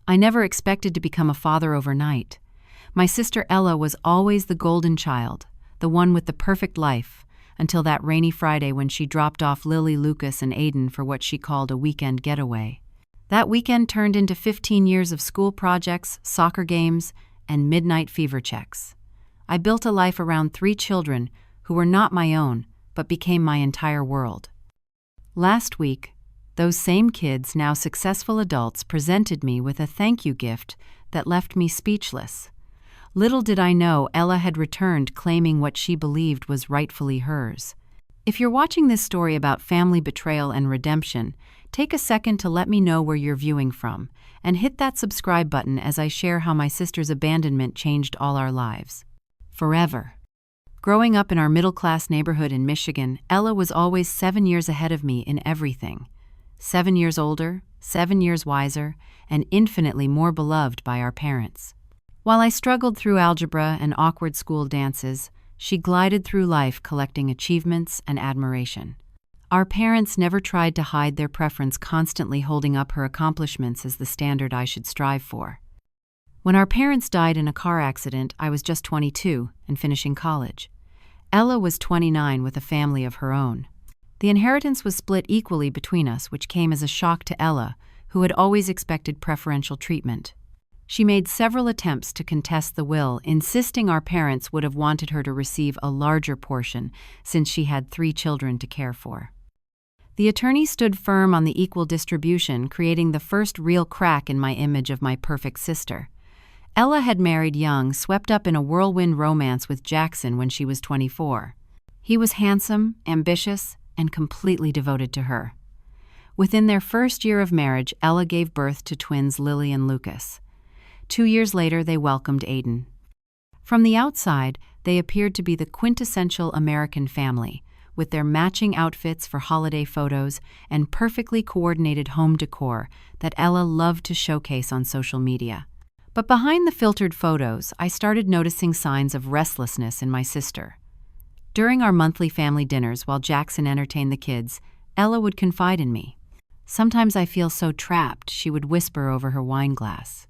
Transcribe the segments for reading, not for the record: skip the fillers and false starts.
I never expected to become a father overnight. My sister Ella was always the golden child, the one with the perfect life, until that rainy Friday when she dropped off Lily, Lucas, and Aiden for what she called a weekend getaway. That weekend turned into 15 years of school projects, soccer games, and midnight fever checks. I built a life around 3 children who were not my own, but became my entire world. Last week, those same kids, now successful adults, presented me with a thank you gift that left me speechless. Little did I know Ella had returned claiming what she believed was rightfully hers. If you're watching this story about family betrayal and redemption, take a second to let me know where you're viewing from, and hit that subscribe button as I share how my sister's abandonment changed all our lives. Forever. Growing up in our middle-class neighborhood in Michigan, Ella was always 7 years ahead of me in everything. 7 years older, 7 years wiser, and infinitely more beloved by our parents. While I struggled through algebra and awkward school dances, she glided through life collecting achievements and admiration. Our parents never tried to hide their preference, constantly holding up her accomplishments as the standard I should strive for. When our parents died in a car accident, I was just 22 and finishing college. Ella was 29 with a family of her own. The inheritance was split equally between us, which came as a shock to Ella, who had always expected preferential treatment. She made several attempts to contest the will, insisting our parents would have wanted her to receive a larger portion since she had 3 children to care for. The attorney stood firm on the equal distribution, creating the first real crack in my image of my perfect sister. Ella had married young, swept up in a whirlwind romance with Jackson when she was 24. He was handsome, ambitious, and completely devoted to her. Within their first year of marriage, Ella gave birth to twins Lily and Lucas. 2 years later, they welcomed Aiden. From the outside, they appeared to be the quintessential American family, with their matching outfits for holiday photos and perfectly coordinated home decor that Ella loved to showcase on social media. But behind the filtered photos, I started noticing signs of restlessness in my sister. During our monthly family dinners while Jackson entertained the kids, Ella would confide in me. "Sometimes I feel so trapped," she would whisper over her wine glass.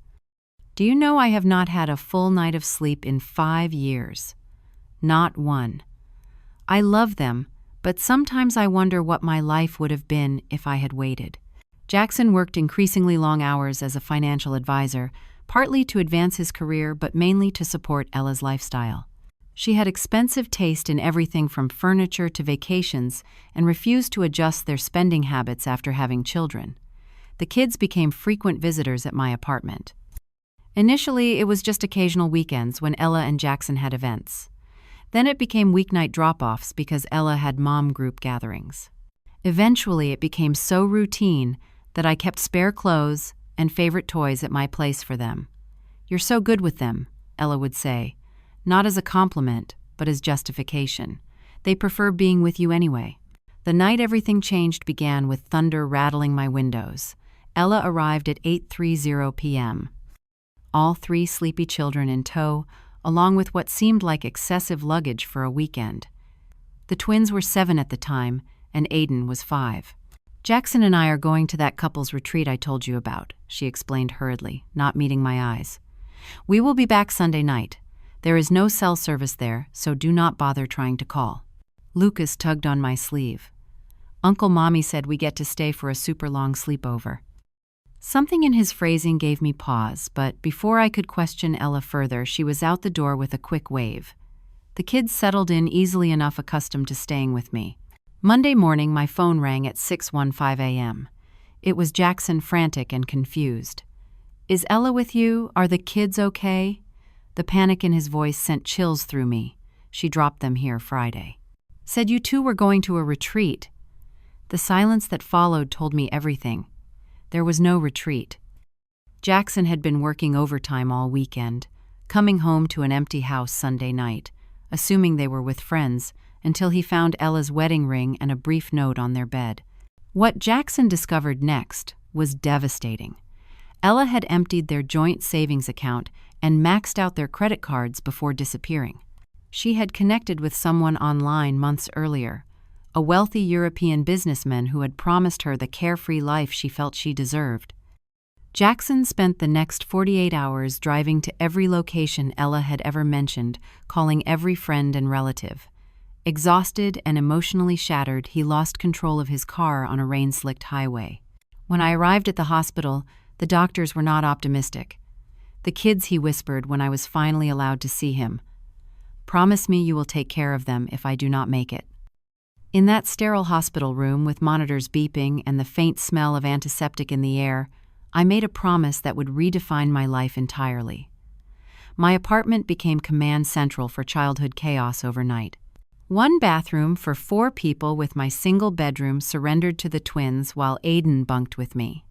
"Do you know I have not had a full night of sleep in 5 years? Not one. I love them, but sometimes I wonder what my life would have been if I had waited." Jackson worked increasingly long hours as a financial advisor, partly to advance his career but mainly to support Ella's lifestyle. She had expensive taste in everything from furniture to vacations and refused to adjust their spending habits after having children. The kids became frequent visitors at my apartment. Initially, it was just occasional weekends when Ella and Jackson had events. Then it became weeknight drop-offs because Ella had mom group gatherings. Eventually, it became so routine that I kept spare clothes and favorite toys at my place for them. "You're so good with them," Ella would say, not as a compliment, but as justification. "They prefer being with you anyway." The night everything changed began with thunder rattling my windows. Ella arrived at 8:30 p.m. All 3 sleepy children in tow, along with what seemed like excessive luggage for a weekend. The twins were 7 at the time, and Aiden was 5. "Jackson and I are going to that couple's retreat I told you about," she explained hurriedly, not meeting my eyes. "We will be back Sunday night. There is no cell service there, so do not bother trying to call." Lucas tugged on my sleeve. "Uncle Mommy said we get to stay for a super long sleepover." Something in his phrasing gave me pause, but before I could question Ella further, she was out the door with a quick wave. The kids settled in easily enough, accustomed to staying with me. Monday morning, my phone rang at 6:15 a.m. It was Jackson, frantic and confused. "Is Ella with you? Are the kids okay?" The panic in his voice sent chills through me. "She dropped them here Friday. Said you two were going to a retreat." The silence that followed told me everything. There was no retreat. Jackson had been working overtime all weekend, coming home to an empty house Sunday night, assuming they were with friends, until he found Ella's wedding ring and a brief note on their bed. What Jackson discovered next was devastating. Ella had emptied their joint savings account and maxed out their credit cards before disappearing. She had connected with someone online months earlier, a wealthy European businessman who had promised her the carefree life she felt she deserved. Jackson spent the next 48 hours driving to every location Ella had ever mentioned, calling every friend and relative. Exhausted and emotionally shattered, he lost control of his car on a rain-slicked highway. When I arrived at the hospital, the doctors were not optimistic. "The kids," he whispered when I was finally allowed to see him. "Promise me you will take care of them if I do not make it." In that sterile hospital room with monitors beeping and the faint smell of antiseptic in the air, I made a promise that would redefine my life entirely. My apartment became command central for childhood chaos overnight. One bathroom for 4 people with my single bedroom surrendered to the twins while Aiden bunked with me.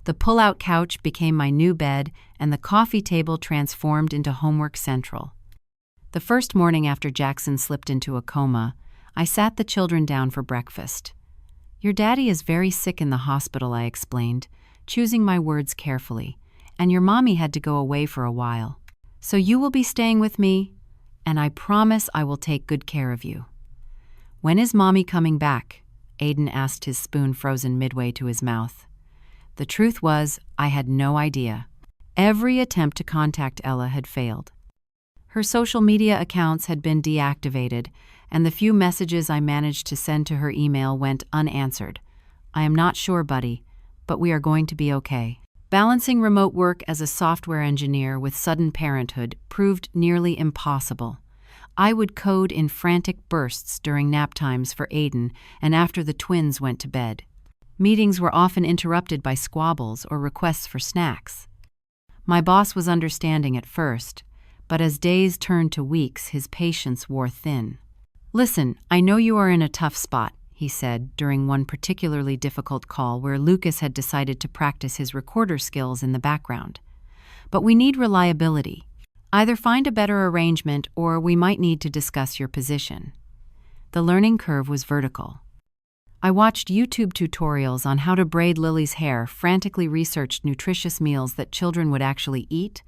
The pull-out couch became my new bed, and the coffee table transformed into homework central. The first morning after Jackson slipped into a coma, I sat the children down for breakfast. "Your daddy is very sick in the hospital," I explained, choosing my words carefully, "and your mommy had to go away for a while. So you will be staying with me, and I promise I will take good care of you." "When is mommy coming back?" Aiden asked, his spoon frozen midway to his mouth. The truth was, I had no idea. Every attempt to contact Ella had failed. Her social media accounts had been deactivated, and the few messages I managed to send to her email went unanswered. "I am not sure, buddy, but we are going to be okay." Balancing remote work as a software engineer with sudden parenthood proved nearly impossible. I would code in frantic bursts during nap times for Aiden and after the twins went to bed. Meetings were often interrupted by squabbles or requests for snacks. My boss was understanding at first, but as days turned to weeks, his patience wore thin. "Listen, I know you are in a tough spot," he said during one particularly difficult call where Lucas had decided to practice his recorder skills in the background. "But we need reliability. Either find a better arrangement or we might need to discuss your position." The learning curve was vertical. I watched YouTube tutorials on how to braid Lily's hair, frantically researched nutritious meals that children would actually eat,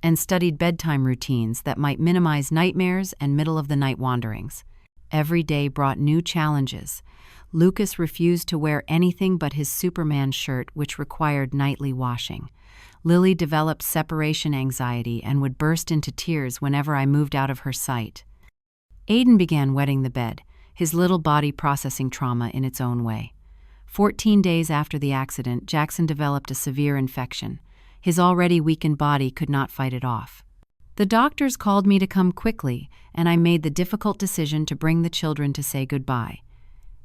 and studied bedtime routines that might minimize nightmares and middle-of-the-night wanderings. Every day brought new challenges. Lucas refused to wear anything but his Superman shirt, which required nightly washing. Lily developed separation anxiety and would burst into tears whenever I moved out of her sight. Aiden began wetting the bed, his little body processing trauma in its own way. 14 days after the accident, Jackson developed a severe infection. His already weakened body could not fight it off. The doctors called me to come quickly, and I made the difficult decision to bring the children to say goodbye.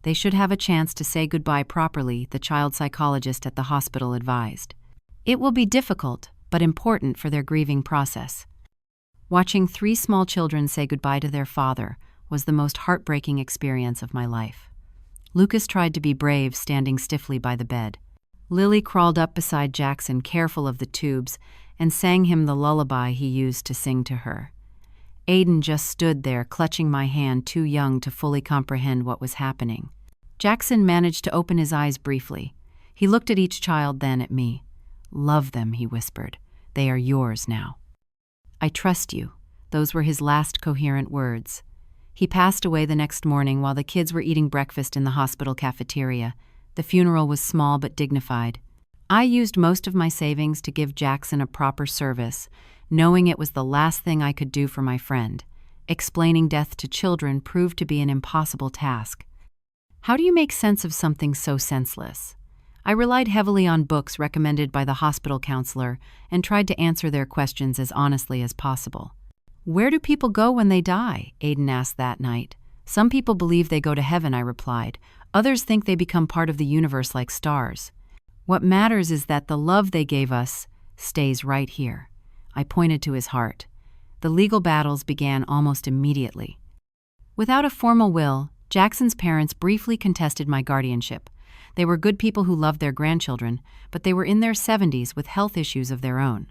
They should have a chance to say goodbye properly, the child psychologist at the hospital advised. It will be difficult, but important for their grieving process. Watching 3 small children say goodbye to their father was the most heartbreaking experience of my life. Lucas tried to be brave, standing stiffly by the bed. Lily crawled up beside Jackson, careful of the tubes, and sang him the lullaby he used to sing to her. Aiden just stood there, clutching my hand, too young to fully comprehend what was happening. Jackson managed to open his eyes briefly. He looked at each child, then at me. "Love them," he whispered. "They are yours now." "I trust you." Those were his last coherent words. He passed away the next morning while the kids were eating breakfast in the hospital cafeteria. The funeral was small but dignified. I used most of my savings to give Jackson a proper service, knowing it was the last thing I could do for my friend. Explaining death to children proved to be an impossible task. How do you make sense of something so senseless? I relied heavily on books recommended by the hospital counselor and tried to answer their questions as honestly as possible. "Where do people go when they die?" Aiden asked that night. "Some people believe they go to heaven," I replied. "Others think they become part of the universe like stars. What matters is that the love they gave us stays right here." I pointed to his heart. The legal battles began almost immediately. Without a formal will, Jackson's parents briefly contested my guardianship. They were good people who loved their grandchildren, but they were in their 70s with health issues of their own.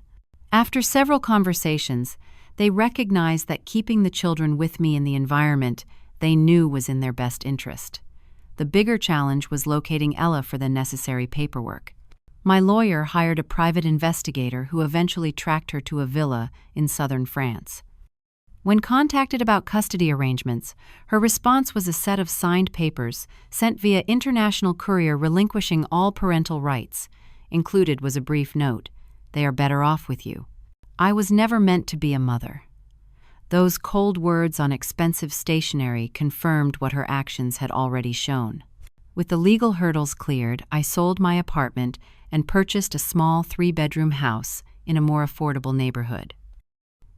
After several conversations, they recognized that keeping the children with me in the environment they knew was in their best interest. The bigger challenge was locating Ella for the necessary paperwork. My lawyer hired a private investigator who eventually tracked her to a villa in southern France. When contacted about custody arrangements, her response was a set of signed papers sent via international courier relinquishing all parental rights. Included was a brief note: "They are better off with you." I was never meant to be a mother. Those cold words on expensive stationery confirmed what her actions had already shown. With the legal hurdles cleared, I sold my apartment and purchased a small 3-bedroom house in a more affordable neighborhood.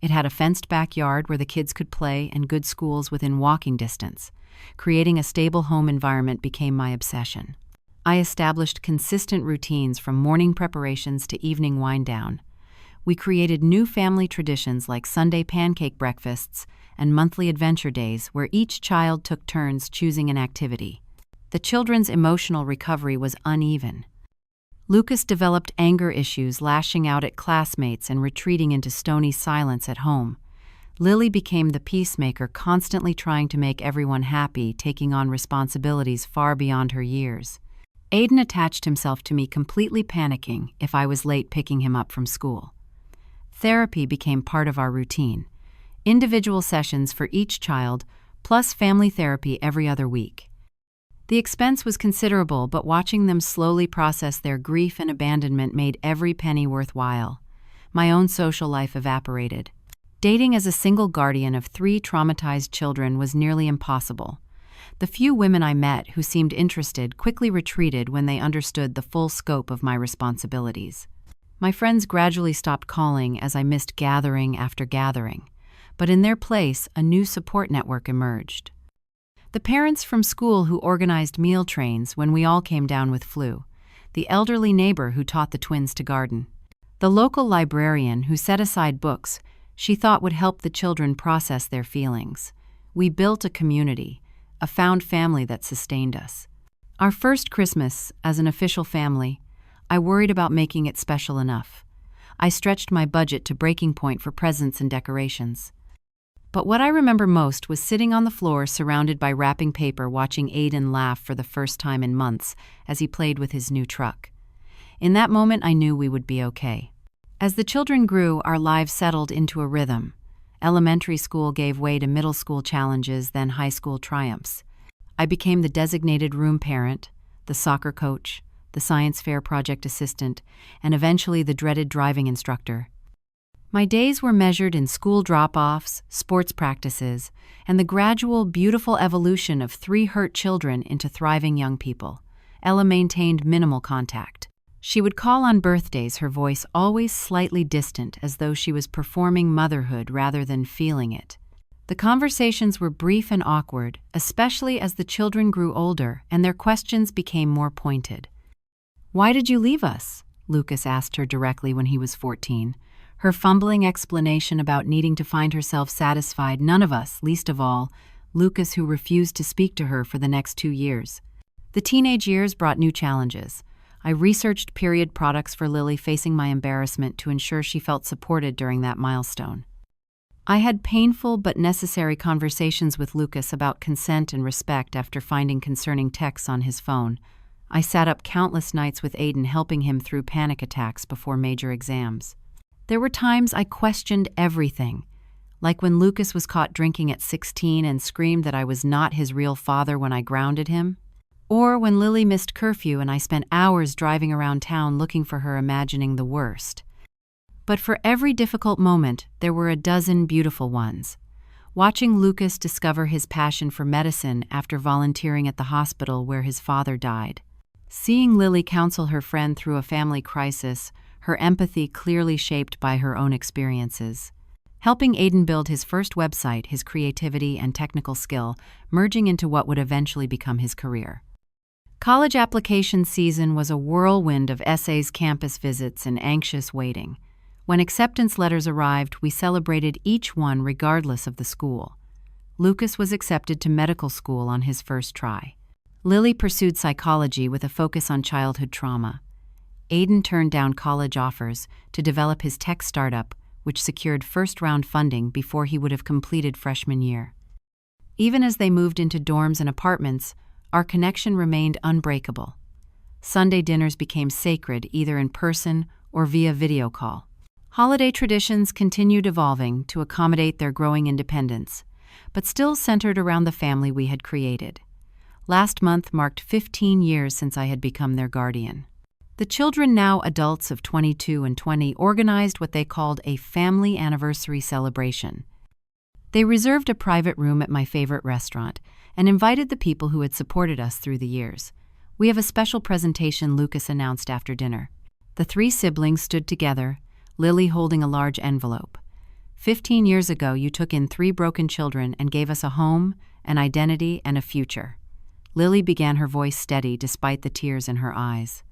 It had a fenced backyard where the kids could play and good schools within walking distance. Creating a stable home environment became my obsession. I established consistent routines from morning preparations to evening wind-down. We created new family traditions like Sunday pancake breakfasts and monthly adventure days where each child took turns choosing an activity. The children's emotional recovery was uneven. Lucas developed anger issues, lashing out at classmates and retreating into stony silence at home. Lily became the peacemaker, constantly trying to make everyone happy, taking on responsibilities far beyond her years. Aiden attached himself to me, completely panicking if I was late picking him up from school. Therapy became part of our routine. Individual sessions for each child, plus family therapy every other week. The expense was considerable, but watching them slowly process their grief and abandonment made every penny worthwhile. My own social life evaporated. Dating as a single guardian of 3 traumatized children was nearly impossible. The few women I met who seemed interested quickly retreated when they understood the full scope of my responsibilities. My friends gradually stopped calling as I missed gathering after gathering, but in their place, a new support network emerged. The parents from school who organized meal trains when we all came down with flu, the elderly neighbor who taught the twins to garden, the local librarian who set aside books she thought would help the children process their feelings. We built a community, a found family that sustained us. Our first Christmas, as an official family, I worried about making it special enough. I stretched my budget to breaking point for presents and decorations. But what I remember most was sitting on the floor surrounded by wrapping paper, watching Aiden laugh for the first time in months as he played with his new truck. In that moment, I knew we would be okay. As the children grew, our lives settled into a rhythm. Elementary school gave way to middle school challenges, then high school triumphs. I became the designated room parent, the soccer coach, the science fair project assistant, and eventually the dreaded driving instructor. My days were measured in school drop-offs, sports practices, and the gradual, beautiful evolution of 3 hurt children into thriving young people. Ella maintained minimal contact. She would call on birthdays, her voice always slightly distant, as though she was performing motherhood rather than feeling it. The conversations were brief and awkward, especially as the children grew older and their questions became more pointed. "Why did you leave us?" Lucas asked her directly when he was 14. Her fumbling explanation about needing to find herself satisfied none of us, least of all, Lucas, who refused to speak to her for the next 2 years. The teenage years brought new challenges. I researched period products for Lily, facing my embarrassment to ensure she felt supported during that milestone. I had painful but necessary conversations with Lucas about consent and respect after finding concerning texts on his phone. I sat up countless nights with Aiden, helping him through panic attacks before major exams. There were times I questioned everything, like when Lucas was caught drinking at 16 and screamed that I was not his real father when I grounded him. Or when Lily missed curfew and I spent hours driving around town looking for her, imagining the worst. But for every difficult moment, there were a dozen beautiful ones. Watching Lucas discover his passion for medicine after volunteering at the hospital where his father died. Seeing Lily counsel her friend through a family crisis, her empathy clearly shaped by her own experiences. Helping Aiden build his first website, his creativity and technical skill merging into what would eventually become his career. College application season was a whirlwind of essays, campus visits, and anxious waiting. When acceptance letters arrived, we celebrated each one regardless of the school. Lucas was accepted to medical school on his first try. Lily pursued psychology with a focus on childhood trauma. Aiden turned down college offers to develop his tech startup, which secured first-round funding before he would have completed freshman year. Even as they moved into dorms and apartments, our connection remained unbreakable. Sunday dinners became sacred, either in person or via video call. Holiday traditions continued evolving to accommodate their growing independence, but still centered around the family we had created. Last month marked 15 years since I had become their guardian. The children, now adults of 22 and 20, organized what they called a family anniversary celebration. They reserved a private room at my favorite restaurant and invited the people who had supported us through the years. "We have a special presentation," Lucas announced after dinner. The three siblings stood together, Lily holding a large envelope. 15 years ago, you took in 3 broken children and gave us a home, an identity, and a future. Lily began, her voice steady despite the tears in her eyes.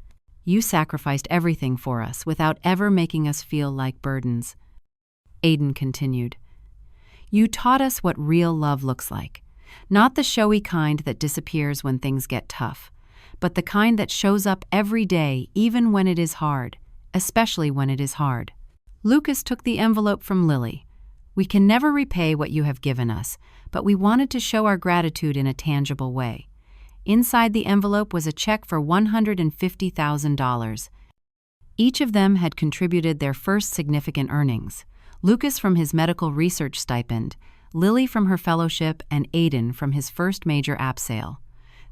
You sacrificed everything for us without ever making us feel like burdens. Aiden continued. You taught us what real love looks like. Not the showy kind that disappears when things get tough, but the kind that shows up every day even when it is hard, especially when it is hard. Lucas took the envelope from Lily. We can never repay what you have given us, but we wanted to show our gratitude in a tangible way. Inside the envelope was a check for $150,000. Each of them had contributed their first significant earnings. Lucas from his medical research stipend, Lily from her fellowship, and Aiden from his first major app sale.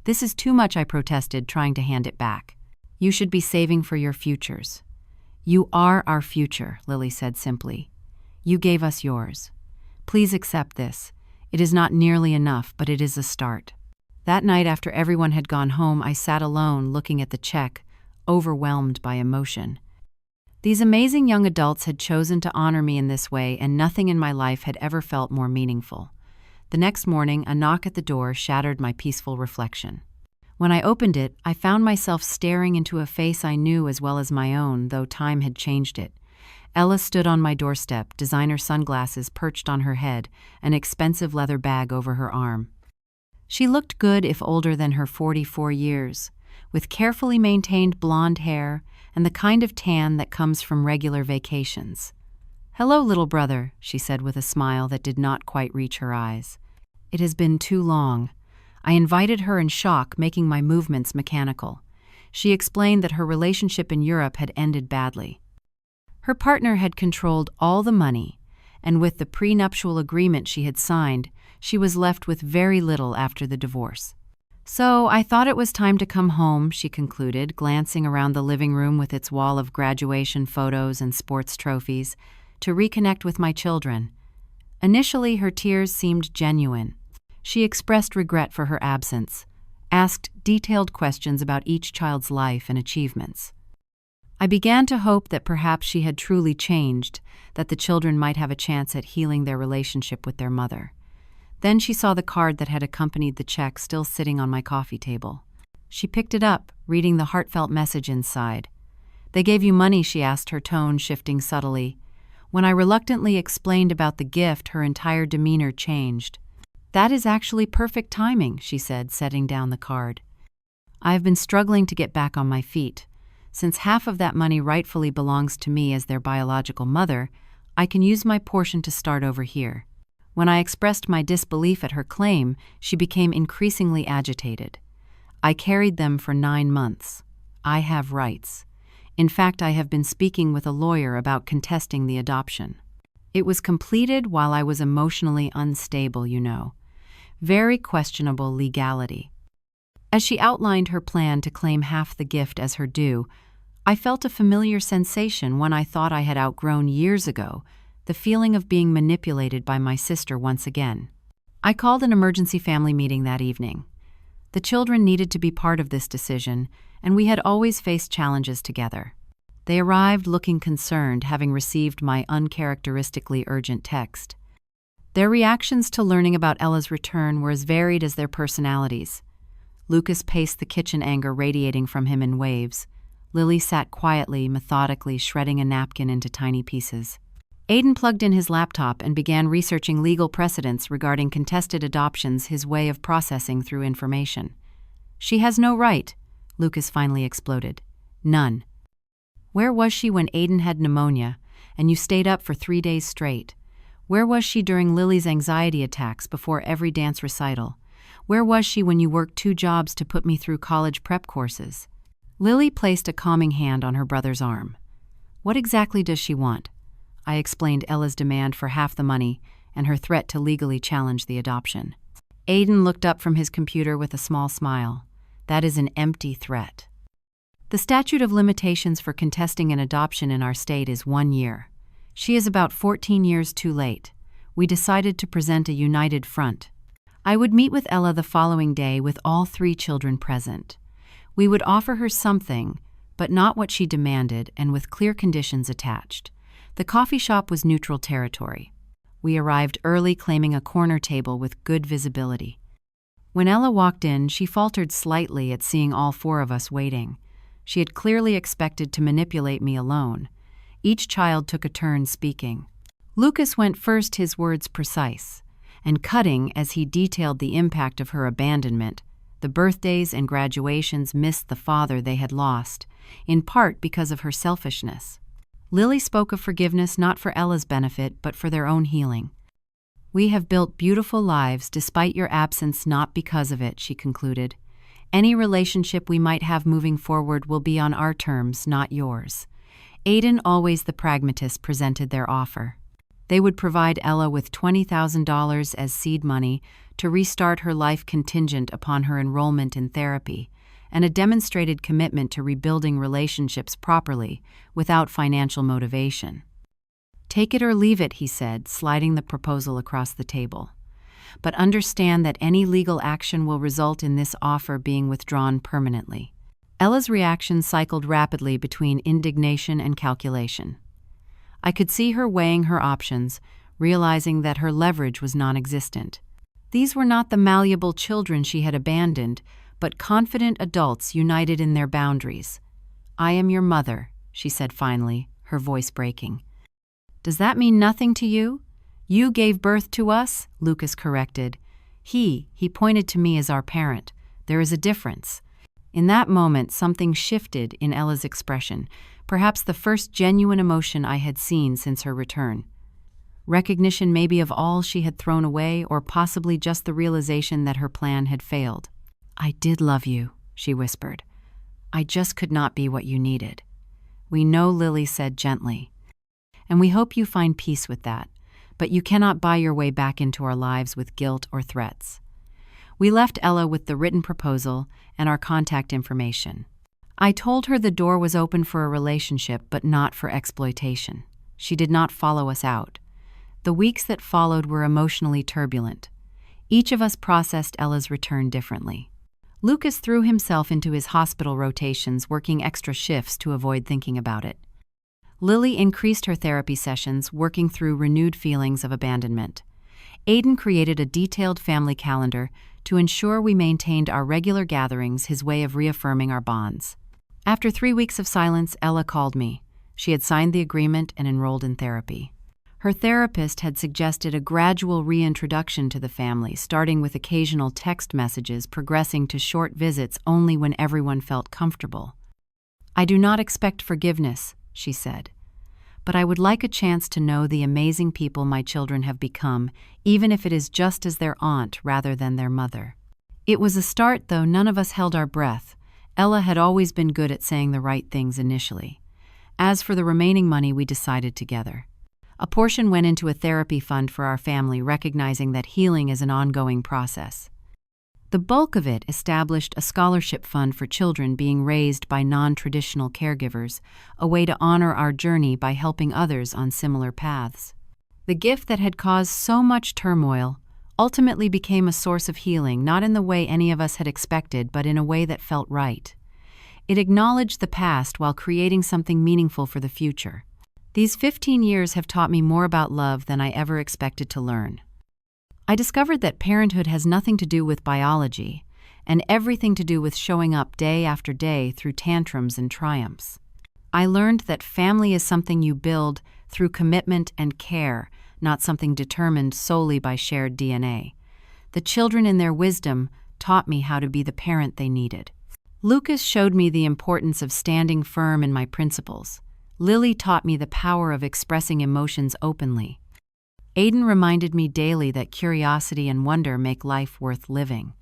This is too much, I protested, trying to hand it back. You should be saving for your futures. You are our future, Lily said simply. You gave us yours. Please accept this. It is not nearly enough, but it is a start. That night, after everyone had gone home, I sat alone looking at the check, overwhelmed by emotion. These amazing young adults had chosen to honor me in this way, and nothing in my life had ever felt more meaningful. The next morning, a knock at the door shattered my peaceful reflection. When I opened it, I found myself staring into a face I knew as well as my own, though time had changed it. Ella stood on my doorstep, designer sunglasses perched on her head, an expensive leather bag over her arm. She looked good if older than her 44 years, with carefully maintained blonde hair and the kind of tan that comes from regular vacations. Hello, little brother, she said with a smile that did not quite reach her eyes. It has been too long. I invited her in shock, making my movements mechanical. She explained that her relationship in Europe had ended badly. Her partner had controlled all the money, and with the prenuptial agreement she had signed, she was left with very little after the divorce. So I thought it was time to come home, she concluded, glancing around the living room with its wall of graduation photos and sports trophies, to reconnect with my children. Initially, her tears seemed genuine. She expressed regret for her absence, asked detailed questions about each child's life and achievements. I began to hope that perhaps she had truly changed, that the children might have a chance at healing their relationship with their mother. Then she saw the card that had accompanied the check still sitting on my coffee table. She picked it up, reading the heartfelt message inside. They gave you money, she asked, her tone shifting subtly. When I reluctantly explained about the gift, her entire demeanor changed. That is actually perfect timing, she said, setting down the card. I have been struggling to get back on my feet. Since half of that money rightfully belongs to me as their biological mother, I can use my portion to start over here. When I expressed my disbelief at her claim, she became increasingly agitated. I carried them for 9 months. I have rights. In fact, I have been speaking with a lawyer about contesting the adoption. It was completed while I was emotionally unstable, you know. Very questionable legality. As she outlined her plan to claim half the gift as her due, I felt a familiar sensation, one I thought I had outgrown years ago, the feeling of being manipulated by my sister once again. I called an emergency family meeting that evening. The children needed to be part of this decision, and we had always faced challenges together. They arrived looking concerned, having received my uncharacteristically urgent text. Their reactions to learning about Ella's return were as varied as their personalities. Lucas paced the kitchen, anger radiating from him in waves. Lily sat quietly, methodically shredding a napkin into tiny pieces. Aiden plugged in his laptop and began researching legal precedents regarding contested adoptions, his way of processing through information. She has no right, Lucas finally exploded. None. Where was she when Aiden had pneumonia, and you stayed up for 3 days straight? Where was she during Lily's anxiety attacks before every dance recital? Where was she when you worked 2 jobs to put me through college prep courses? Lily placed a calming hand on her brother's arm. What exactly does she want? I explained Ella's demand for half the money and her threat to legally challenge the adoption. Aiden looked up from his computer with a small smile. That is an empty threat. The statute of limitations for contesting an adoption in our state is 1 year. She is about 14 years too late. We decided to present a united front. I would meet with Ella the following day with all 3 children present. We would offer her something, but not what she demanded, and with clear conditions attached. The coffee shop was neutral territory. We arrived early, claiming a corner table with good visibility. When Ella walked in, she faltered slightly at seeing all 4 of us waiting. She had clearly expected to manipulate me alone. Each child took a turn speaking. Lucas went first, his words precise and cutting as he detailed the impact of her abandonment. The birthdays and graduations missed the father they had lost, in part because of her selfishness. Lily spoke of forgiveness not for Ella's benefit, but for their own healing. "We have built beautiful lives despite your absence, not because of it," she concluded. "Any relationship we might have moving forward will be on our terms, not yours." Aiden, always the pragmatist, presented their offer. They would provide Ella with $20,000 as seed money to restart her life contingent upon her enrollment in therapy, and a demonstrated commitment to rebuilding relationships properly without financial motivation. "Take it or leave it," he said, sliding the proposal across the table. "But understand that any legal action will result in this offer being withdrawn permanently." Ella's reaction cycled rapidly between indignation and calculation. I could see her weighing her options, realizing that her leverage was non-existent. These were not the malleable children she had abandoned, but confident adults united in their boundaries. "I am your mother," she said finally, her voice breaking. "Does that mean nothing to you? You gave birth to us," Lucas corrected. He pointed to me as our parent. "There is a difference." In that moment, something shifted in Ella's expression, perhaps the first genuine emotion I had seen since her return. Recognition maybe of all she had thrown away, or possibly just the realization that her plan had failed. "I did love you," she whispered. "I just could not be what you needed." "We know," Lily said gently. "And we hope you find peace with that, but you cannot buy your way back into our lives with guilt or threats." We left Ella with the written proposal and our contact information. I told her the door was open for a relationship, but not for exploitation. She did not follow us out. The weeks that followed were emotionally turbulent. Each of us processed Ella's return differently. Lucas threw himself into his hospital rotations, working extra shifts to avoid thinking about it. Lily increased her therapy sessions, working through renewed feelings of abandonment. Aiden created a detailed family calendar to ensure we maintained our regular gatherings, his way of reaffirming our bonds. After 3 weeks of silence, Ella called me. She had signed the agreement and enrolled in therapy. Her therapist had suggested a gradual reintroduction to the family, starting with occasional text messages, progressing to short visits only when everyone felt comfortable. "I do not expect forgiveness," she said, "but I would like a chance to know the amazing people my children have become, even if it is just as their aunt rather than their mother." It was a start, though none of us held our breath. Ella had always been good at saying the right things initially. As for the remaining money, we decided together. A portion went into a therapy fund for our family, recognizing that healing is an ongoing process. The bulk of it established a scholarship fund for children being raised by non-traditional caregivers, a way to honor our journey by helping others on similar paths. The gift that had caused so much turmoil ultimately became a source of healing, not in the way any of us had expected, but in a way that felt right. It acknowledged the past while creating something meaningful for the future. These 15 years have taught me more about love than I ever expected to learn. I discovered that parenthood has nothing to do with biology, and everything to do with showing up day after day through tantrums and triumphs. I learned that family is something you build through commitment and care, not something determined solely by shared DNA. The children in their wisdom taught me how to be the parent they needed. Lucas showed me the importance of standing firm in my principles. Lily taught me the power of expressing emotions openly. Aiden reminded me daily that curiosity and wonder make life worth living.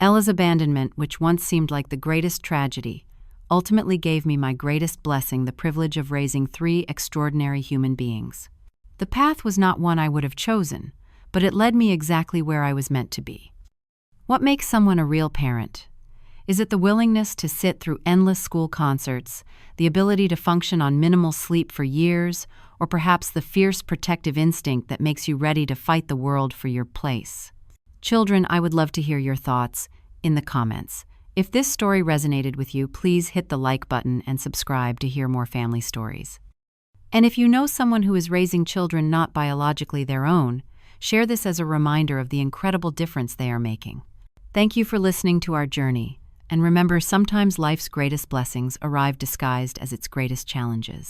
Ella's abandonment, which once seemed like the greatest tragedy, ultimately gave me my greatest blessing, the privilege of raising 3 extraordinary human beings. The path was not one I would have chosen, but it led me exactly where I was meant to be. What makes someone a real parent? Is it the willingness to sit through endless school concerts, the ability to function on minimal sleep for years, or perhaps the fierce protective instinct that makes you ready to fight the world for your place? Children, I would love to hear your thoughts in the comments. If this story resonated with you, please hit the like button and subscribe to hear more family stories. And if you know someone who is raising children not biologically their own, share this as a reminder of the incredible difference they are making. Thank you for listening to our journey, and remember, sometimes life's greatest blessings arrive disguised as its greatest challenges.